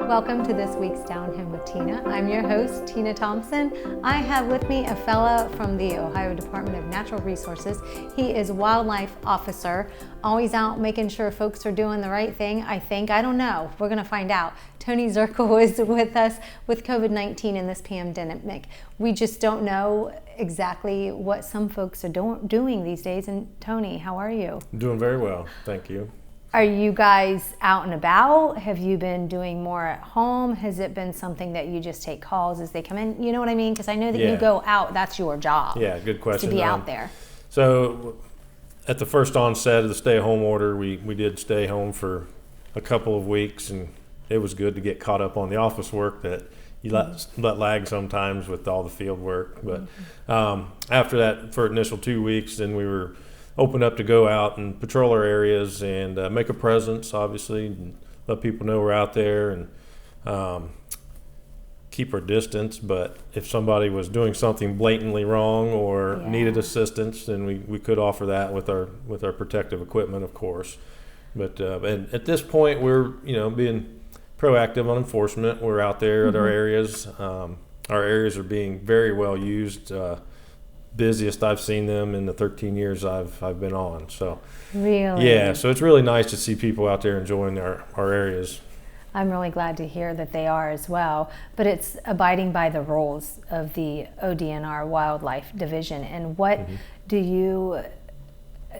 Welcome to this week's Down Home with Tina. I'm your host, Tina Thompson. I have with me a fella from the Ohio Department of Natural Resources. He is wildlife officer, always out making sure folks are doing the right thing, I think. I don't know. We're going to find out. Tony Zerkle is with us with COVID-19 and this pandemic. We just don't know exactly what some folks are doing these days. And Tony, how are you? Doing very well, thank you. Are you guys out and about? Have you been doing more at home? Has it been something that you just take calls as they come in? You know what I mean? Because I know that you go out, that's your job. Yeah, good question. To be out there. So at the first onset of the stay-at-home order, we did stay home for a couple of weeks, and it was good to get caught up on the office work that you let lag sometimes with all the field work. But after that, for initial 2 weeks, then we were open up to go out and patrol our areas and make a presence, obviously, and let people know we're out there and keep our distance. But if somebody was doing something blatantly wrong or needed assistance, then we could offer that with our protective equipment, of course. But and at this point, we're being proactive on enforcement. We're out there at our areas. Our areas are being very well used. Busiest I've seen them in the 13 years I've been on. So really, yeah, so it's really nice to see people out there enjoying our areas. I'm really glad to hear that they are as well, but it's abiding by the rules of the ODNR Wildlife Division. And what do you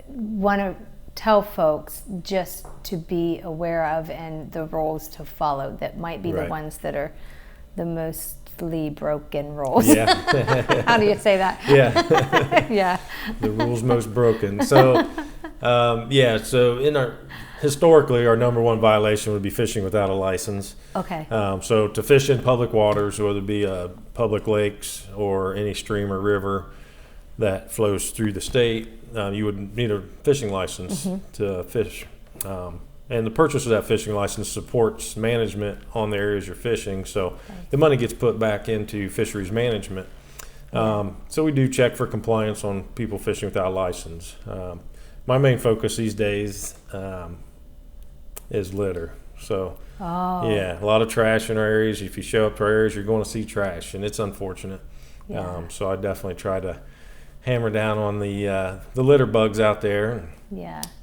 want to tell folks just to be aware of and the rules to follow that might be the ones that are the mostly broken rules? Yeah. How do you say that? Yeah. Yeah. The rules most broken. So so historically our number one violation would be fishing without a license. Okay. So to fish in public waters, whether it be public lakes or any stream or river that flows through the state, you would need a fishing license to fish. And the purchase of that fishing license supports management on the areas you're fishing. So the money gets put back into fisheries management. So we do check for compliance on people fishing without a license. My main focus these days is litter. So a lot of trash in our areas. If you show up to our areas, you're going to see trash, and it's unfortunate. So I definitely try to hammer down on the litter bugs out there.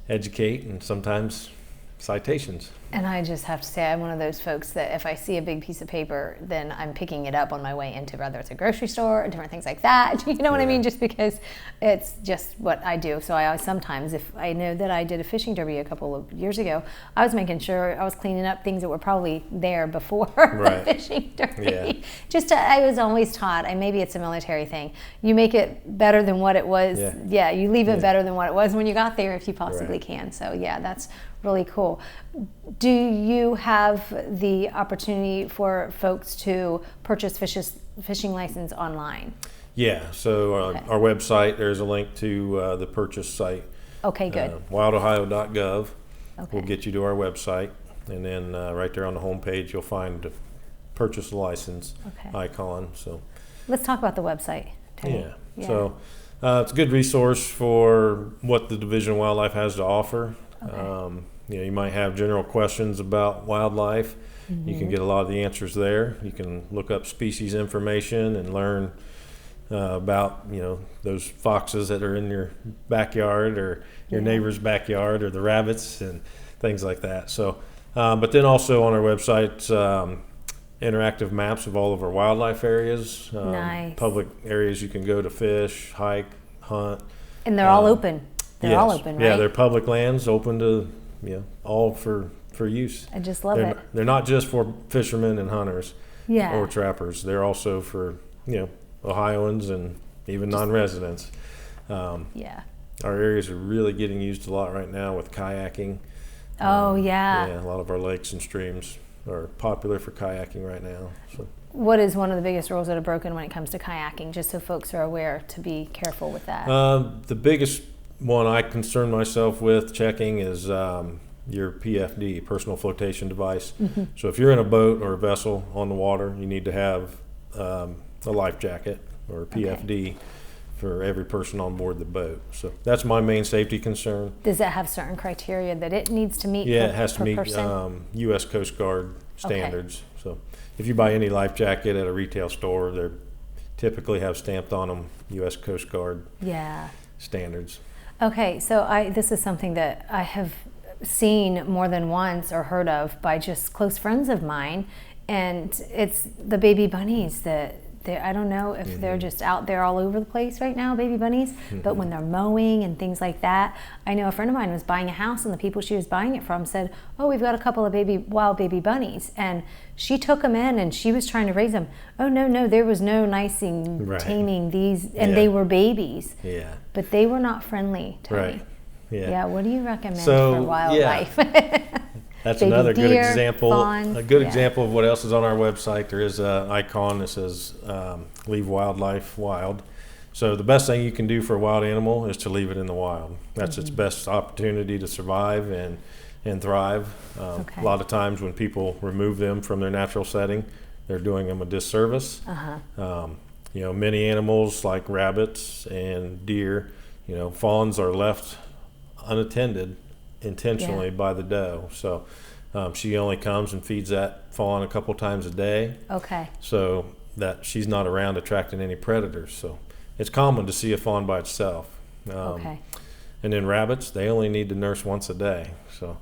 Educate, and sometimes citations. And I just have to say, I'm one of those folks that if I see a big piece of paper, then I'm picking it up on my way into whether it's a grocery store or different things like that. You know what I mean? Just because it's just what I do. So I always, sometimes, if I know that I did a fishing derby a couple of years ago, I was making sure I was cleaning up things that were probably there before the fishing derby. I was always taught, and maybe it's a military thing, you make it better than what it was. You leave it better than what it was when you got there if you possibly can. So that's really cool. Do you have the opportunity for folks to purchase fishing license online? Yeah, so our website, there's a link to the purchase site. Okay, good. wildohio.gov will get you to our website, and then right there on the home page you'll find the purchase license icon. So let's talk about the website, Tony. So it's a good resource for what the Division of Wildlife has to offer. You might have general questions about wildlife. You can get a lot of the answers there. You can look up species information and learn about those foxes that are in your backyard or your neighbor's backyard, or the rabbits and things like that. So, but then also on our website, interactive maps of all of our wildlife areas, public areas you can go to fish, hike, hunt. And they're all open. They're all open, right? Yeah, they're public lands, open to all for use. I just love it. They're not just for fishermen and hunters or trappers. They're also for Ohioans and even non-residents. Our areas are really getting used a lot right now with kayaking. A lot of our lakes and streams are popular for kayaking right now. So. What is one of the biggest rules that are broken when it comes to kayaking, just so folks are aware to be careful with that? The biggest one I concern myself with checking is your PFD, personal flotation device. So if you're in a boat or a vessel on the water, you need to have a life jacket or a PFD for every person on board the boat. So that's my main safety concern. Does that have certain criteria that it needs to meet? Yeah, it has to meet U.S. Coast Guard standards. So if you buy any life jacket at a retail store, they typically have stamped on them U.S. Coast Guard standards. Okay, so this is something that I have seen more than once or heard of by just close friends of mine, and it's the baby bunnies that I don't know if they're just out there all over the place right now, baby bunnies, but when they're mowing and things like that. I know a friend of mine was buying a house, and the people she was buying it from said, oh, we've got a couple of wild baby bunnies, and she took them in and she was trying to raise them. Oh, no, there was no nicing, taming these, and they were babies. Yeah. But they were not friendly, Tony. Right. Yeah. What do you recommend for wildlife? That's Baby another deer, good example. fawns, A good example of what else is on our website. There is an icon that says "Leave Wildlife Wild." So the best thing you can do for a wild animal is to leave it in the wild. That's its best opportunity to survive and thrive. A lot of times when people remove them from their natural setting, they're doing them a disservice. Many animals like rabbits and deer, fawns are left unattended intentionally by the doe. So she only comes and feeds that fawn a couple times a day. Okay. So that she's not around attracting any predators. So it's common to see a fawn by itself. And then rabbits, they only need to nurse once a day. So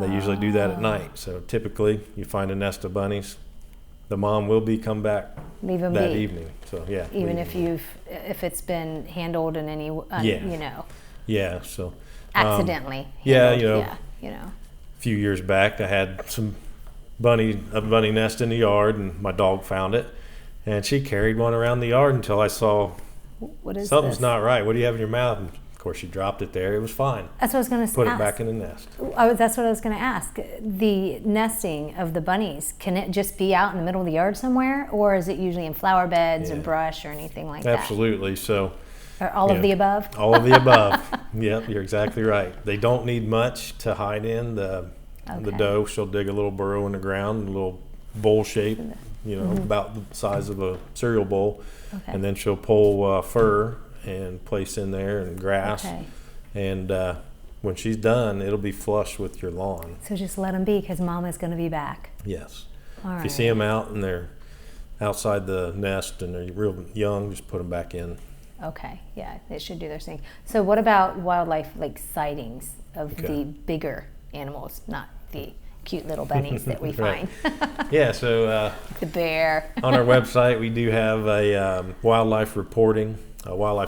they usually do that at night. So typically you find a nest of bunnies, the mom will come back leave them that be. evening. So even if it's been handled in any so accidentally a few years back I had a bunny nest in the yard, and my dog found it, and she carried one around the yard until I saw something's not right. What do you have in your mouth? And of course she dropped it there. It was fine. That's what I was going to put it back in the nest. That's what I was going to ask. The nesting of the bunnies, can it just be out in the middle of the yard somewhere, or is it usually in flower beds or brush or anything like that? Absolutely. So or all of the above? All of the above. Yep, you're exactly right. They don't need much to hide in. The doe, she'll dig a little burrow in the ground, a little bowl shape, about the size of a cereal bowl, and then she'll pull fur and place in there and grass, and when she's done, it'll be flush with your lawn. So just let them be, because Mama's going to be back. Yes. All right. If you see them out and they're outside the nest and they're real young, just put them back in. Okay, they should do their thing. So what about wildlife, like sightings of the bigger animals, not the cute little bunnies that we find? So the bear. On our website, we do have a wildlife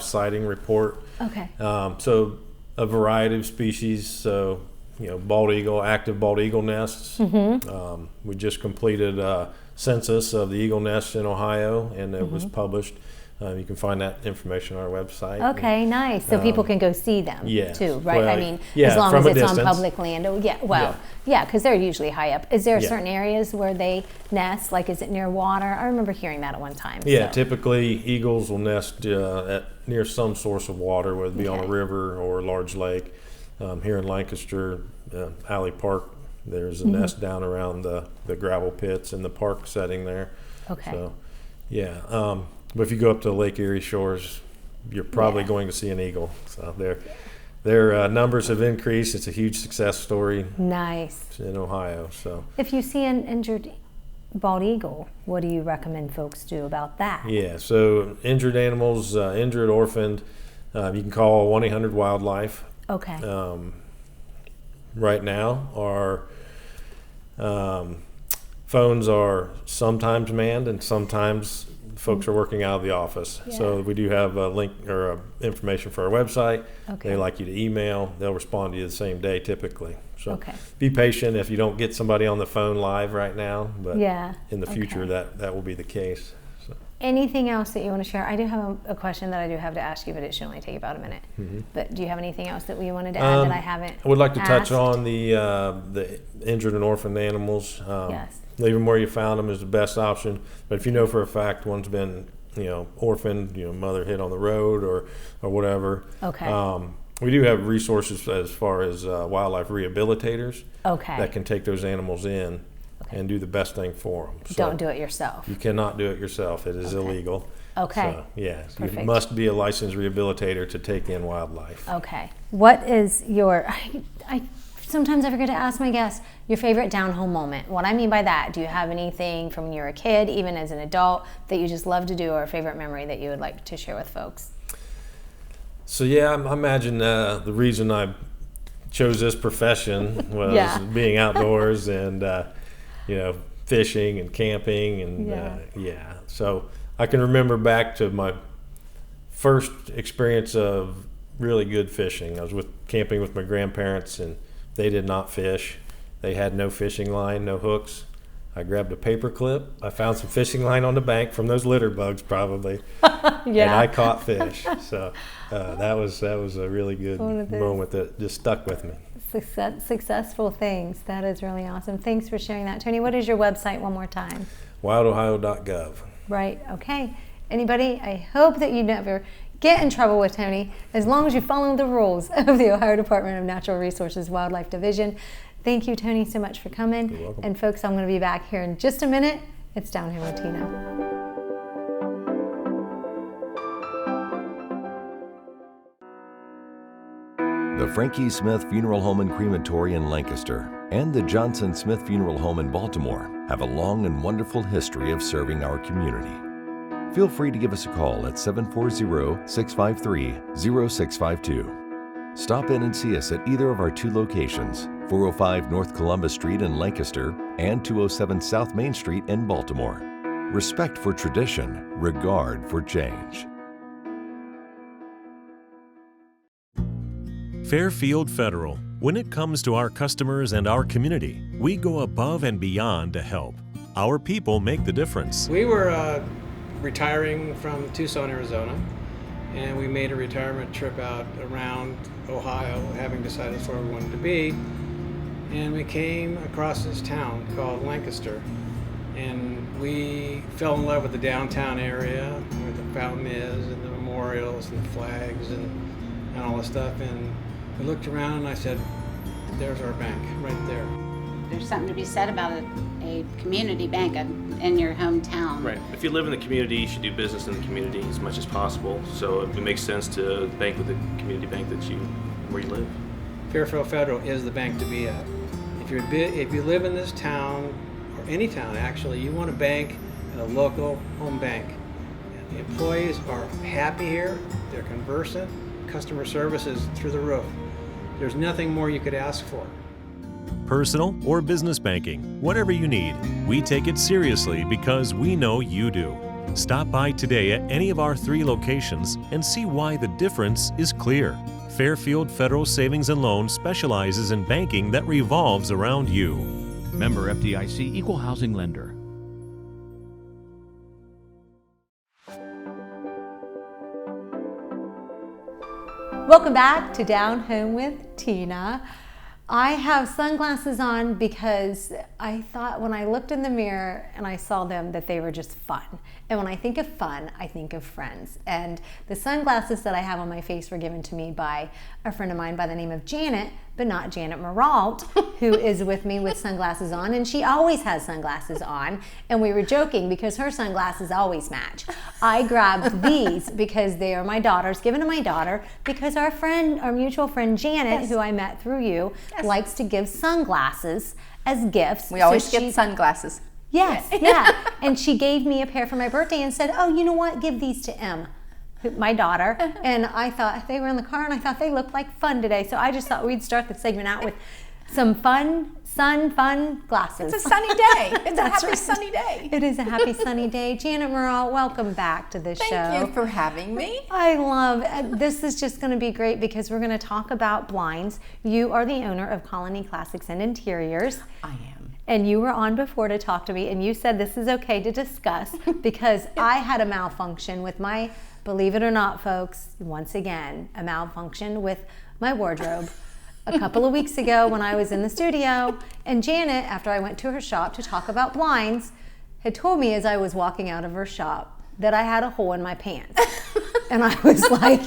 sighting report. Okay. So a variety of species. So bald eagle, active bald eagle nests. We just completed a census of the eagle nests in Ohio, and it was published. You can find that information on our website. Okay, nice. So people can go see them too, right? Well, I mean, as long as it's on public land. Oh, because they're usually high up. Is there certain areas where they nest? Like, is it near water? I remember hearing that at one time. Typically eagles will nest near some source of water, whether it be on a river or a large lake. Here in Lancaster, Alley Park, there's a nest down around the gravel pits in the park setting there. Okay. So, but if you go up to Lake Erie shores, you're probably going to see an eagle. So their numbers have increased. It's a huge success story. Nice. In Ohio. So if you see an injured bald eagle, what do you recommend folks do about that? So injured animals, injured, orphaned, you can call 1-800-WILDLIFE. Okay. Right now, our phones are sometimes manned and sometimes folks are working out of the office. So we do have a link or information for our website. They like you to email. They'll respond to you the same day typically. So be patient if you don't get somebody on the phone live right now, but in the future that will be the case. So. Anything else that you want to share? I do have a question that I do have to ask you, but it should only take about a minute. But do you have anything else that we wanted to add that I haven't I would like to touch asked? on the injured and orphaned animals. Yes. Leave them where you found them is the best option. But if you know for a fact one's been, orphaned, mother hit on the road or whatever. We do have resources as far as wildlife rehabilitators that can take those animals in and do the best thing for them. So don't do it yourself. You cannot do it yourself. It is illegal. So, you must be a licensed rehabilitator to take in wildlife. What is your... I sometimes I forget to ask my guests, your favorite down-home moment. What I mean by that, do you have anything from when you were a kid, even as an adult, that you just love to do, or a favorite memory that you would like to share with folks? So yeah, I imagine the reason I chose this profession was being outdoors and fishing and camping and So I can remember back to my first experience of really good fishing. I was camping with my grandparents, and they did not fish. They had no fishing line, no hooks. I grabbed a paper clip. I found some fishing line on the bank from those litter bugs, probably, and I caught fish. So that was a really good moment that just stuck with me. Successful things. That is really awesome. Thanks for sharing that, Tony. What is your website one more time? wildohio.gov. Right. Okay. Anybody? I hope that you never get in trouble with Tony, as long as you follow the rules of the Ohio Department of Natural Resources Wildlife Division. Thank you, Tony, so much for coming. You're welcome. And folks, I'm going to be back here in just a minute. It's Down Home with Tina. The Frankie Smith Funeral Home and Crematory in Lancaster and the Johnson Smith Funeral Home in Baltimore have a long and wonderful history of serving our community. Feel free to give us a call at 740-653-0652. Stop in and see us at either of our two locations, 405 North Columbus Street in Lancaster and 207 South Main Street in Baltimore. Respect for tradition, regard for change. Fairfield Federal. When it comes to our customers and our community, we go above and beyond to help. Our people make the difference. We were retiring from Tucson, Arizona, and we made a retirement trip out around Ohio, having decided that's where we wanted to be. And we came across this town called Lancaster, and we fell in love with the downtown area where the fountain is and the memorials and the flags and all this stuff. And we looked around and I said, there's our bank right there. There's something to be said about a community bank in your hometown. Right. If you live in the community, you should do business in the community as much as possible. So it makes sense to bank with the community bank where you live. Fairfield Federal is the bank to be at. If you live in this town, or any town actually, you want to bank at a local home bank. And the employees are happy here, they're conversant, customer service is through the roof. There's nothing more you could ask for. Personal or business banking, whatever you need, we take it seriously because we know you do. Stop by today at any of our 3 locations and see why the difference is clear. Fairfield Federal Savings and Loan specializes in banking that revolves around you. Member FDIC, Equal Housing Lender. Welcome back to Down Home with Tina. I have sunglasses on because I thought when I looked in the mirror and I saw them that they were just fun. And when I think of fun, I think of friends. And the sunglasses that I have on my face were given to me by a friend of mine by the name of Janet, but not Janet Muralt, who is with me with sunglasses on. And she always has sunglasses on. And we were joking because her sunglasses always match. I grabbed these because they are my daughter's, given to my daughter, because our mutual friend Janet, who I met through you, likes to give sunglasses as gifts. We always get sunglasses. Yes, yeah. And she gave me a pair for my birthday and said, oh, you know what? Give these to Em, my daughter. And I thought, they were in the car and I thought they looked like fun today. So I just thought we'd start the segment out with some fun glasses. It's a sunny day. It's a happy right. sunny day. It is a happy sunny day. Janet Muralt, welcome back to this show. Thank you for having me. I love this. Is just going to be great because we're going to talk about blinds. You are the owner of Colony Classics and Interiors. I am. And you were on before to talk to me, and you said this is okay to discuss because I had a malfunction with my, believe it or not, folks, once again, a malfunction with my wardrobe a couple of weeks ago when I was in the studio. And Janet, after I went to her shop to talk about blinds, had told me as I was walking out of her shop that I had a hole in my pants. And I was like,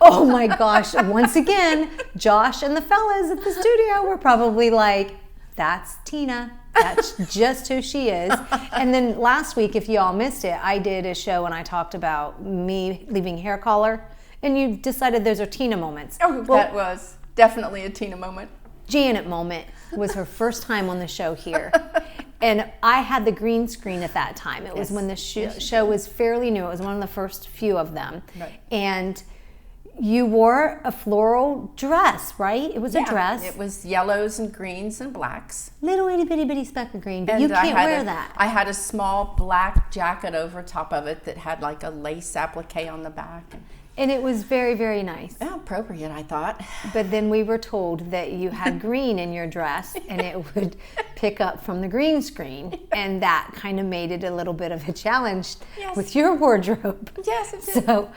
oh my gosh, once again, Josh and the fellas at the studio were probably like, that's Tina. That's just who she is. And then last week, if you all missed it, I did a show and I talked about me leaving hair color. And you decided those are Tina moments. Oh, well, that was definitely a Tina moment. Janet moment was her first time on the show here. And I had the green screen at that time. It was when the show was fairly new. It was one of the first few of them. Right. And you wore a floral dress, right? It was a dress. It was yellows and greens and blacks. Little itty bitty bitty speck of green, but And you can't wear that. I had a small black jacket over top of it that had like a lace applique on the back. And it was very, very nice. Yeah, appropriate, I thought. But then we were told that you had green in your dress and it would pick up from the green screen. And that kind of made it a little bit of a challenge with your wardrobe. Yes, it did. So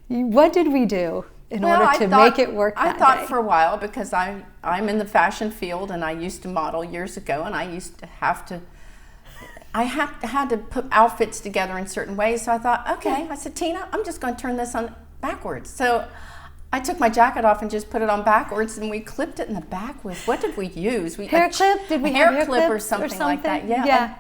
what did we do in order to make it work that I thought day? for a while, because I'm in the fashion field and I used to model years ago, and I used to had to put outfits together in certain ways. So I thought, okay, I said, Tina, I'm just going to turn this on backwards. So I took my jacket off and just put it on backwards, and we clipped it in the back with, what did we use? Hair clip? Did we have hair clip or clips something like that? Yeah. Yeah.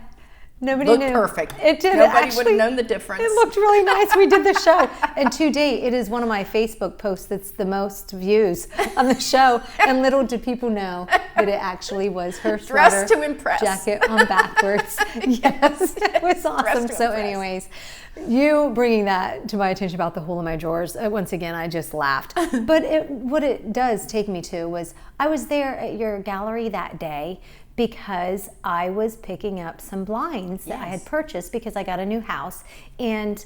Nobody Looked knew. perfect. It did. Nobody would have known the difference. It looked really nice. We did the show. And to date, it is one of my Facebook posts that's the most views on the show. And little did people know that it actually was her Dressed sweater to impress. jacket on backwards. Yes, it was awesome. to So impress. anyways, you bringing that to my attention about the hole in my drawers, once again, I just laughed. But what it does take me to was, I was there at your gallery that day because I was picking up some blinds that I had purchased because I got a new house. And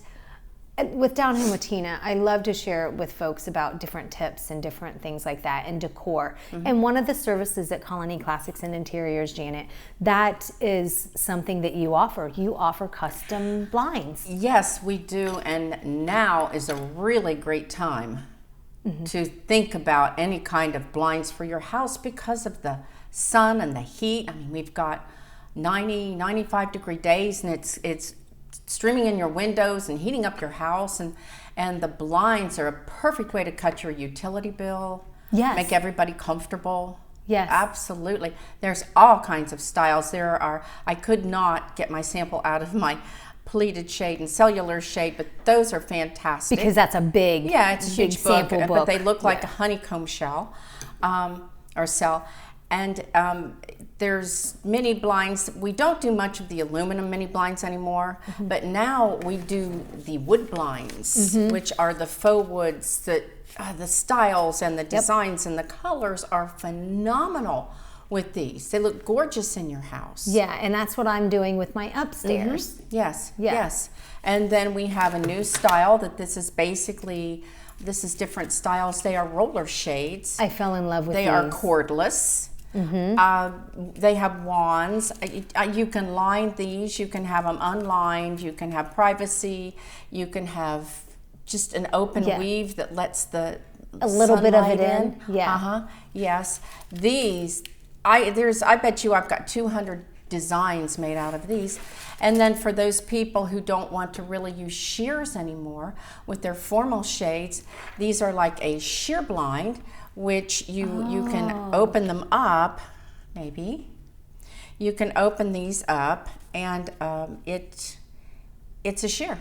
with Down Home with Tina, I love to share with folks about different tips and different things like that and decor. And one of the services at Colony Classics and Interiors, Janet, that is something that you offer. You offer custom blinds. Yes, we do, and now is a really great time to think about any kind of blinds for your house because of the sun and the heat. I mean, we've got 90, 95 degree days, and it's streaming in your windows and heating up your house, and the blinds are a perfect way to cut your utility bill. Yes. Make everybody comfortable. Yes. Absolutely. There's all kinds of styles. I could not get my sample out of my pleated shade and cellular shade, but those are fantastic. Because that's a big, it's a big huge book, sample book. but they look like a honeycomb shell or cell. And there's mini blinds. We don't do much of the aluminum mini blinds anymore, but now we do the wood blinds, which are the faux woods that the styles and the designs and the colors are phenomenal with these. They look gorgeous in your house. Yeah, and that's what I'm doing with my upstairs. Yes. And then we have a new style that this is different styles. They are roller shades. I fell in love with these. They are cordless. They have wands. You can line these. You can have them unlined. You can have privacy. You can have just an open weave that lets a little bit of it in. Yes. These, I bet you I've got 200 designs made out of these. And then for those people who don't want to really use shears anymore with their formal shades, these are like a sheer blind, which you can open them up, maybe. You can open these up, and it's a sheer.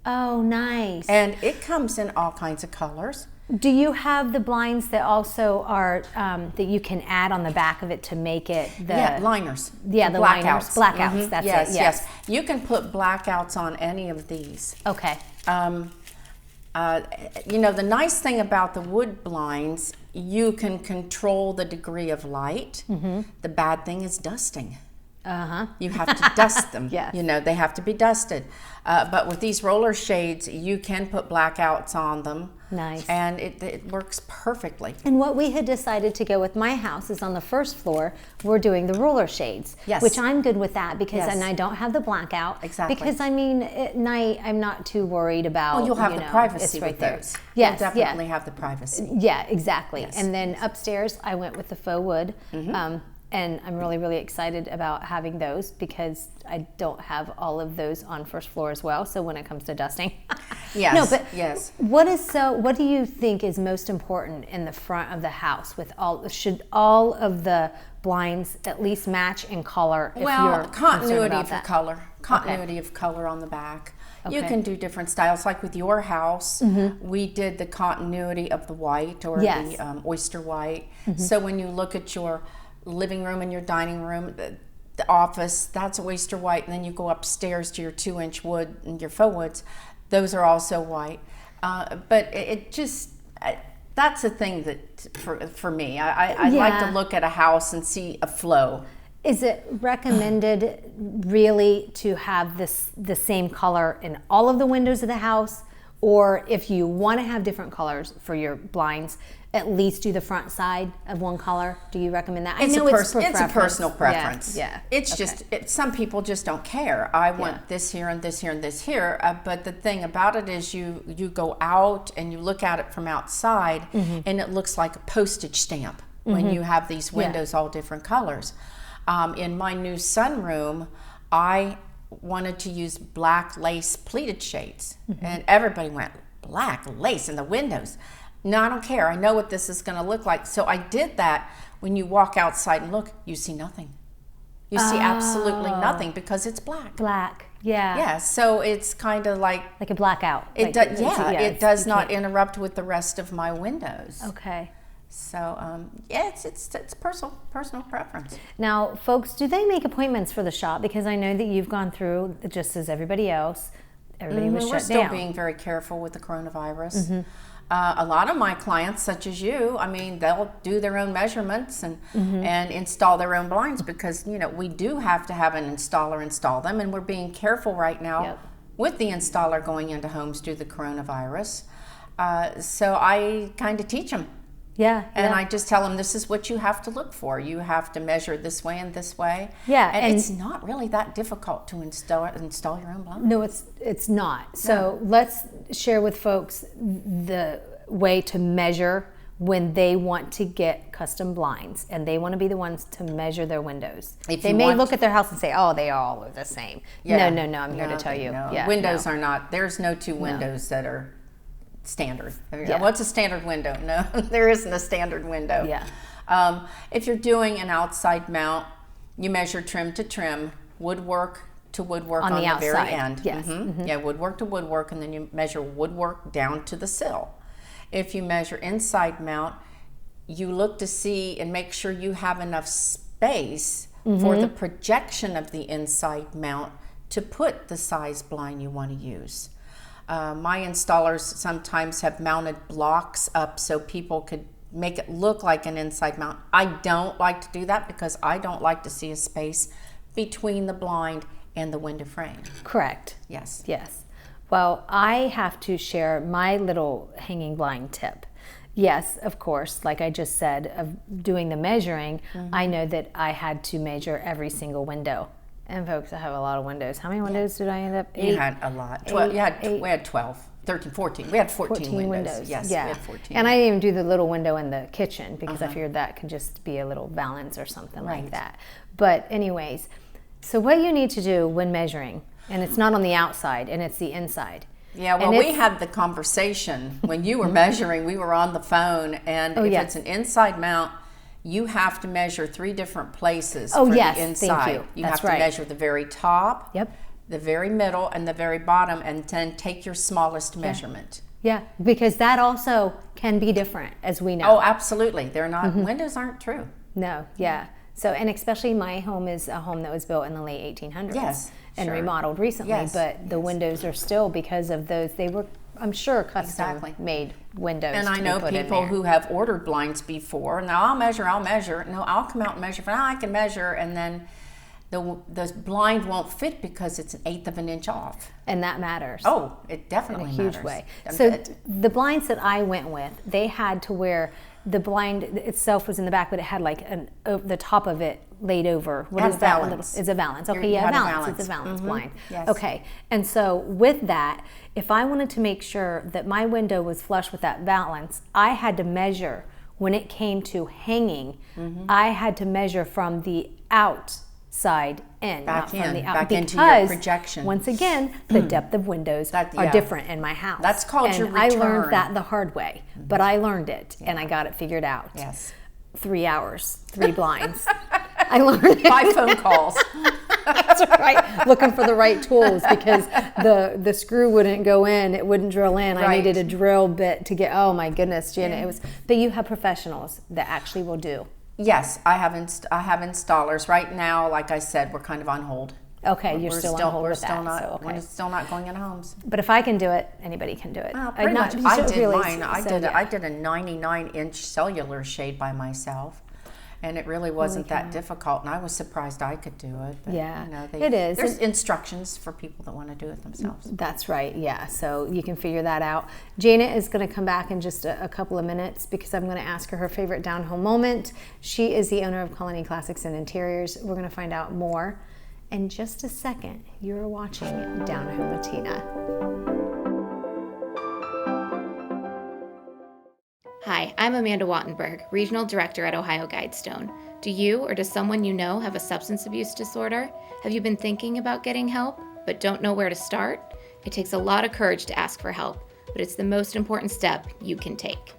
Oh, nice. And it comes in all kinds of colors. Do you have the blinds that also are, that you can add on the back of it to make it liners. Yeah, the blackouts. Blackouts, that's it, yes. You can put blackouts on any of these. Okay. The nice thing about the wood blinds, you can control the degree of light. The bad thing is dusting. You have to dust them. Yes. They have to be dusted. But with these roller shades, you can put blackouts on them. Nice. And it works perfectly. And what we had decided to go with my house is on the first floor, we're doing the roller shades. Yes. Which I'm good with that because and I don't have the blackout. Exactly. Because at night I'm not too worried about. Well, you'll have the privacy it's right with there. those. Yes. You'll definitely have the privacy. Yeah, exactly. Yes. And then upstairs I went with the faux wood. And I'm really, really excited about having those because I don't have all of those on first floor as well. So when it comes to dusting. Yes. No, but yes. What do you think is most important in the front of the house should all of the blinds at least match in color? Well, continuity of color. Continuity of color on the back. You Okay. can do different styles. Like with your house, we did the continuity of the white or Yes. the oyster white. So when you look at your living room and your dining room, the office, that's oyster white, and then you go upstairs to your 2-inch wood and your faux woods, those are also white. But it just, that's a thing that for me, I like to Yeah. look at a house and see a flow. Is it recommended really to have the same color in all of the windows of the house? Or if you want to have different colors for your blinds, at least do the front side of one color? Do you recommend that? It's I know it's a preference. personal preference. Yeah. It's Okay. just some people just don't care. I want Yeah. this here and this here and this here. But the thing about it is, you go out and you look at it from outside, and it looks like a postage stamp when you have these windows all different colors. In my new sunroom, I wanted to use black lace pleated shades, and everybody went, black lace in the windows. No, I don't care. I know what this is going to look like. So I did that. When you walk outside and look, you see nothing. You see absolutely nothing because it's black. Black. Yeah. Yeah, so it's kind of like Like a blackout. it Like, does. Yeah, it it's- does you not can't- interrupt with the rest of my windows. Okay. So yeah, it's personal preference. Now, folks, do they make appointments for the shop? Because I know that you've gone through just as everybody else. Everybody was We're shut still down. being very careful with the coronavirus. A lot of my clients, such as you, I mean, they'll do their own measurements and install their own blinds because, you know, we do have to have an installer install them, and we're being careful right now Yep. with the installer going into homes due to the coronavirus. So I kind of teach them. Yeah. And yeah. I just tell them, this is what you have to look for. You have to measure this way and this way. Yeah, And, and- it's not really that difficult to install your own blind. No, it's not. So let's share with folks the way to measure when they want to get custom blinds and they want to be the ones to measure their windows. If They you may want- look at their house and say, "Oh, they all are the same." Yeah. No. I'm here to tell you. No. Yeah, Windows no. are not, there's no two windows that are standard. Yeah. What's a standard window? No, there isn't a standard window. Yeah. If you're doing an outside mount, you measure trim to trim, woodwork to woodwork On on the the very outside, end. yes. Yeah, woodwork to woodwork, and then you measure woodwork down to the sill. If you measure inside mount, you look to see and make sure you have enough space for the projection of the inside mount to put the size blind you want to use. My installers sometimes have mounted blocks up so people could make it look like an inside mount. I don't like to do that because I don't like to see a space between the blind and the window frame. Correct. Yes. Yes. Well, I have to share my little hanging blind tip. Yes, of course, like I just said, of doing the measuring, I know that I had to measure every single window. And folks, I have a lot of windows. How many windows did I end up? You had a lot. 12, we had 12, 13, 14. We had 14 windows. Yes, yeah. we had 14. And I didn't even do the little window in the kitchen because I figured that could just be a little valance or something like Right. that. But anyways, so what you need to do when measuring, and it's not on the outside and it's the inside. Yeah, well, And we it's- had the conversation when you were measuring. We were on the phone, and if yes. it's an inside mount, you have to measure 3 different places Oh, for yes, the thank inside. you. have That's to right. measure the very top, Yep. the very middle, and the very bottom, and then take your smallest measurement. Yeah, because that also can be different, as we know. Oh, absolutely. They're not, windows aren't true. No, yeah. So, and especially my home is a home that was built in the late 1800s Yes, and sure. remodeled recently, Yes, but the windows are still, because of those, they were, I'm sure, custom Exactly. made windows. And to I be know put in people there. who have ordered blinds before. Now I'll measure. No, I'll come out and measure. Now I can measure, and then the blind won't fit because it's 1/8 of an inch off. And that matters. Oh, it in definitely a huge matters. way. And So it- the blinds that I went with, they had to where the blind itself was in the back, but it had like the top of it laid over. What Had is that? valance. Is a valance. Okay, You yeah, had a valance. valance. It's a valance Mhm. blind. Yes. Okay, and so with that, if I wanted to make sure that my window was flush with that valance, I had to measure when it came to hanging. Mm-hmm. I had to measure from the outside in, Back not from in, the out, back because into your projection. once again, the depth of windows That- are yeah. different in my house. That's called and your I return. learned that the hard way, but I learned it and I got it figured out. Yes. 3 hours, 3 blinds. I learned it. 5 phone calls. That's right. Looking for the right tools because the screw wouldn't go in, it wouldn't drill in. I needed a drill bit to get. Oh my goodness, Janet, it was. But you have professionals that actually will do. Yes, I have installers right now. Like I said, we're kind of on hold. Okay, you're still on hold with that. We're still not going in homes. But if I can do it, anybody can do it. Pretty much. I did mine. I did a 99-inch cellular shade by myself. And it really wasn't that difficult, and I was surprised I could do it. But, it is. There's instructions for people that want to do it themselves. That's right, yeah. So you can figure that out. Janet is going to come back in just a couple of minutes because I'm going to ask her favorite down home moment. She is the owner of Colony Classics and Interiors. We're going to find out more in just a second. You're watching Down Home with Tina. Hi, I'm Amanda Wattenberg, Regional Director at Ohio Guidestone. Do you or does someone you know have a substance abuse disorder? Have you been thinking about getting help, but don't know where to start? It takes a lot of courage to ask for help, but it's the most important step you can take.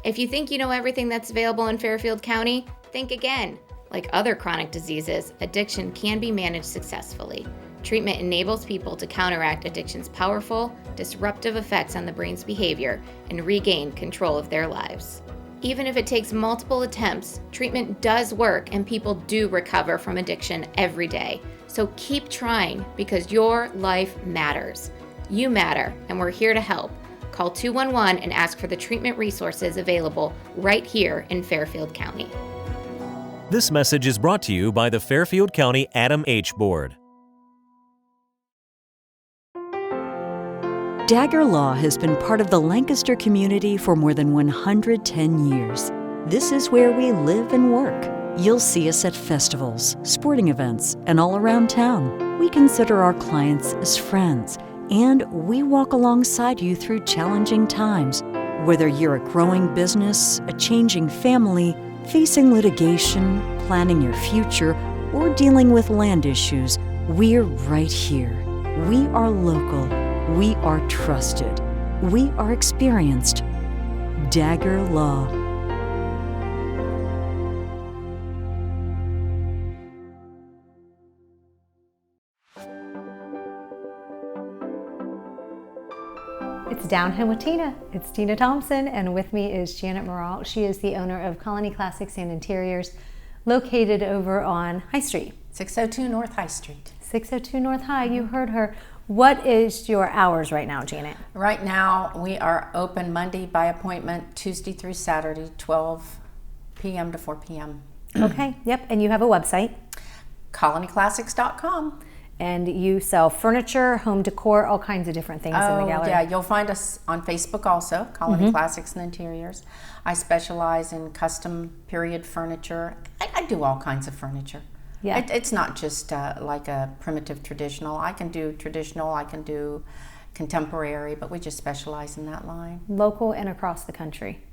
If you think you know everything that's available in Fairfield County, think again. Like other chronic diseases, addiction can be managed successfully. Treatment enables people to counteract addiction's powerful, disruptive effects on the brain's behavior and regain control of their lives. Even if it takes multiple attempts, treatment does work and people do recover from addiction every day. So keep trying because your life matters. You matter, and we're here to help. Call 211 and ask for the treatment resources available right here in Fairfield County. This message is brought to you by the Fairfield County Adam H. Board. Dagger Law has been part of the Lancaster community for more than 110 years. This is where we live and work. You'll see us at festivals, sporting events, and all around town. We consider our clients as friends, and we walk alongside you through challenging times. Whether you're a growing business, a changing family, facing litigation, planning your future, or dealing with land issues, we're right here. We are local. We are trusted. We are experienced. Dagger Law. It's Down Home with Tina. It's Tina Thompson, and with me is Janet Muralt. She is the owner of Colony Classics and Interiors, located over on High Street. 602 North High Street. 602 North High, you heard her. What is your hours right now, Janet? Right now, we are open Monday by appointment, Tuesday through Saturday, 12 p.m. to 4 p.m. Okay, yep, and you have a website. colonyclassics.com. And you sell furniture, home decor, all kinds of different things in the gallery. Yeah, you'll find us on Facebook also, Colony Classics and Interiors. I specialize in custom period furniture. I do all kinds of furniture. Yeah. It's not just like a primitive traditional. I can do traditional, I can do contemporary, but we just specialize in that line. Local and across the country.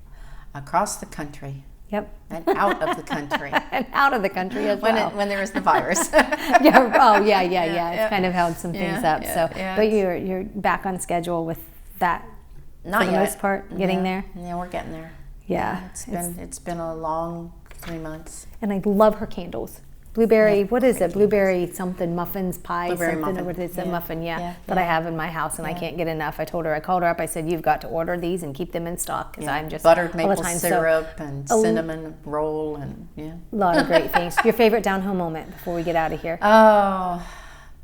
Across the country. Yep. And out of the country. And out of the country as well. When there is the virus. Yeah. It's kind of held some things up. But you're back on schedule with that. Not for the yet. most part, getting there. Yeah, we're getting there. Yeah. It's been a long 3 months. And I love her candles. Blueberry, what is it? Blueberry something, muffins, pie, Blueberry something. muffin. It's a muffin, that I have in my house, and I can't get enough. I called her up. I said, you've got to order these and keep them in stock because I'm just buttered maple all the time. syrup and cinnamon roll and a lot of great things. Your favorite down home moment before we get out of here? Oh,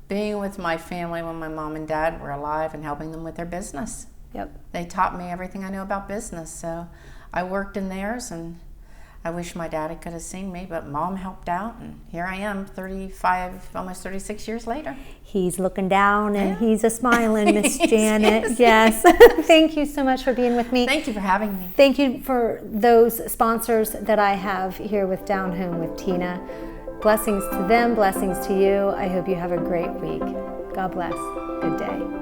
being with my family when my mom and dad were alive and helping them with their business. Yep. They taught me everything I know about business, so I worked in theirs, and I wish my daddy could have seen me, but Mom helped out, and here I am 35, almost 36 years later. He's looking down, and he's a smiling, Miss Janet. Yes. Thank you so much for being with me. Thank you for having me. Thank you for those sponsors that I have here with Down Home with Tina. Blessings to them, blessings to you. I hope you have a great week. God bless. Good day.